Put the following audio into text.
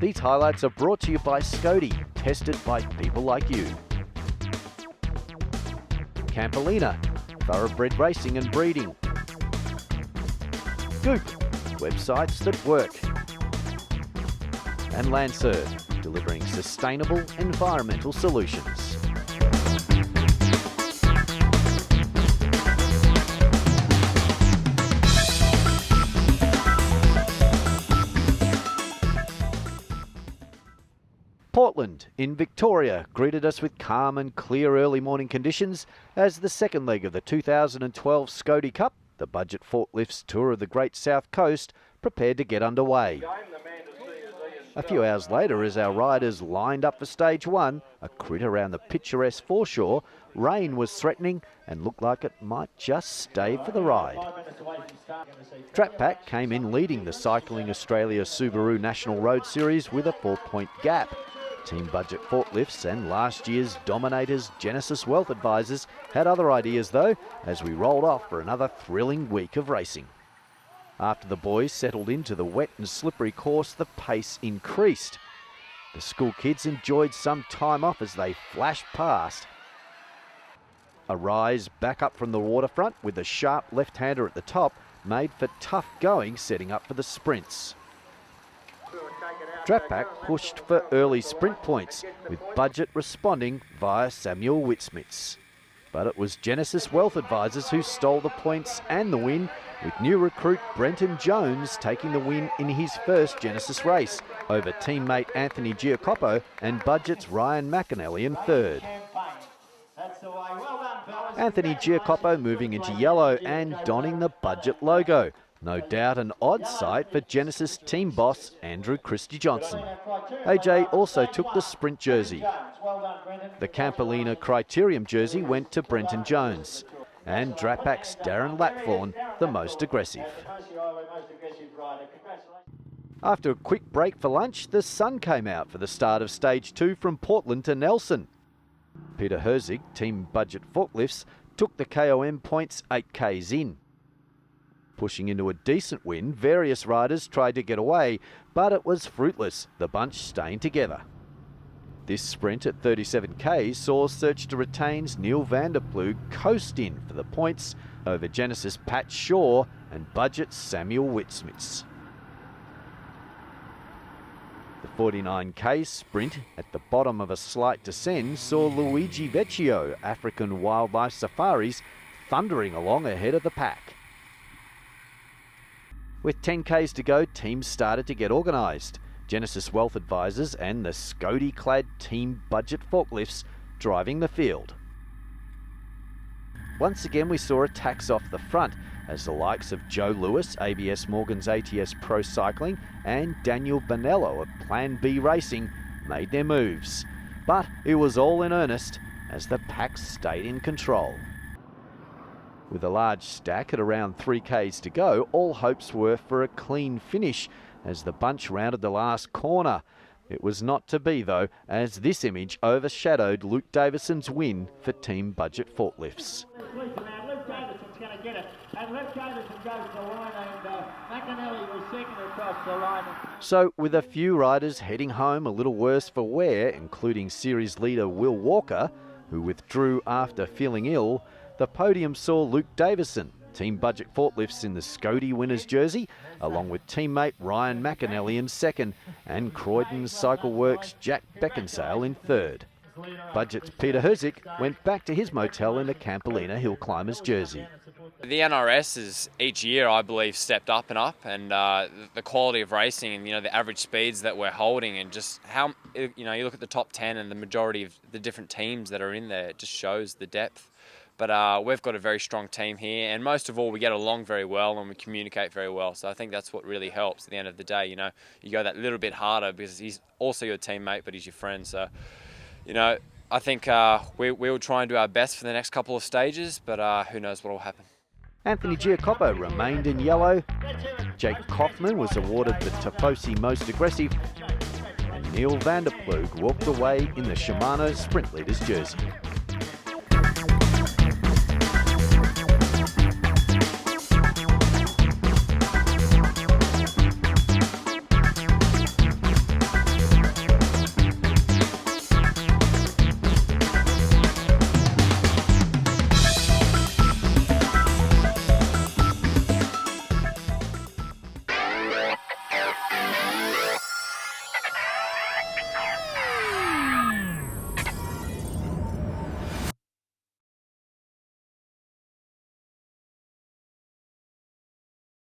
These highlights are brought to you by Scody, tested by people like you. Campolina, thoroughbred racing and breeding. Goop, websites that work. And Lancer, delivering sustainable environmental solutions. Portland in Victoria greeted us with calm and clear early morning conditions as the second leg of the 2012 Scody Cup, the budget Forklifts tour of the Great South Coast, prepared to get underway. A few hours later, as our riders lined up for stage one, a crit around the picturesque foreshore, rain was threatening and looked like it might just stay for the ride. Trap Pack came in leading the Cycling Australia Subaru National Road Series with a 4-point gap. Team Budget Forklifts and last year's dominators Genesis Wealth Advisors had other ideas though, as we rolled off for another thrilling week of racing. After the boys settled into the wet and slippery course, the pace increased. The school kids enjoyed some time off as they flashed past. A rise back up from the waterfront with the sharp left-hander at the top made for tough going setting up for the sprints. Trap Pack pushed for early sprint points, with Budget responding via Samuel Whitsmiths. But it was Genesis Wealth Advisors who stole the points and the win, with new recruit Brenton Jones taking the win in his first Genesis race over teammate Anthony Giacoppo and Budget's Ryan McAnally in third. Anthony Giacoppo moving into yellow and donning the Budget logo. No doubt an odd sight for Genesis team boss Andrew Christie Johnson. AJ also took the sprint jersey. The Campolina Criterium jersey went to Brenton Jones. And Drapak's Darren Lapthorne, the most aggressive. After a quick break for lunch, the sun came out for the start of stage 2 from Portland to Nelson. Peter Herzig, Team Budget Forklifts, took the KOM points 8Ks in. Pushing into a decent win, various riders tried to get away, but it was fruitless, the bunch staying together. This sprint at 37Ks saw Search to Retain's Neil van der Ploeg coast in for the points over Genesis Pat Shaw and Budget's Samuel Whitsmiths. The 49K sprint at the bottom of a slight descent saw Luigi Vecchio, African Wildlife Safaris, thundering along ahead of the pack. With 10Ks to go, teams started to get organised. Genesis Wealth Advisors and the Scody-clad Team Budget Forklifts driving the field. Once again we saw attacks off the front as the likes of Joe Lewis, ABS Morgan's ATS Pro Cycling, and Daniel Bonello of Plan B Racing made their moves. But it was all in earnest as the pack stayed in control. With a large stack at around 3Ks to go, all hopes were for a clean finish as the bunch rounded the last corner. It was not to be though, as this image overshadowed Luke Davison's win for Team Budget Forklifts. So with a few riders heading home a little worse for wear, including series leader Will Walker, who withdrew after feeling ill, the podium saw Luke Davison, Team Budget Forklifts in the Scody winner's jersey, along with teammate Ryan McAnally in second and Croydon Cycle Works' Jack Beckinsale in third. Budget's Peter Herzig went back to his motel in the Campolina Hill Climbers jersey. The NRS has each year, I believe, stepped up, and the quality of racing and the average speeds that we're holding, and just how you look at the top 10 and the majority of the different teams that are in there, it just shows the depth. But we've got a very strong team here, and most of all, we get along very well and we communicate very well. So I think that's what really helps at the end of the day. You go that little bit harder because he's also your teammate, but he's your friend. So, I think we'll try and do our best for the next couple of stages, but who knows what will happen. Anthony Giacoppo remained in yellow. Jake Kaufman was awarded the Tifosi Most Aggressive, and Neil van der Ploeg walked away in the Shimano Sprint Leaders jersey.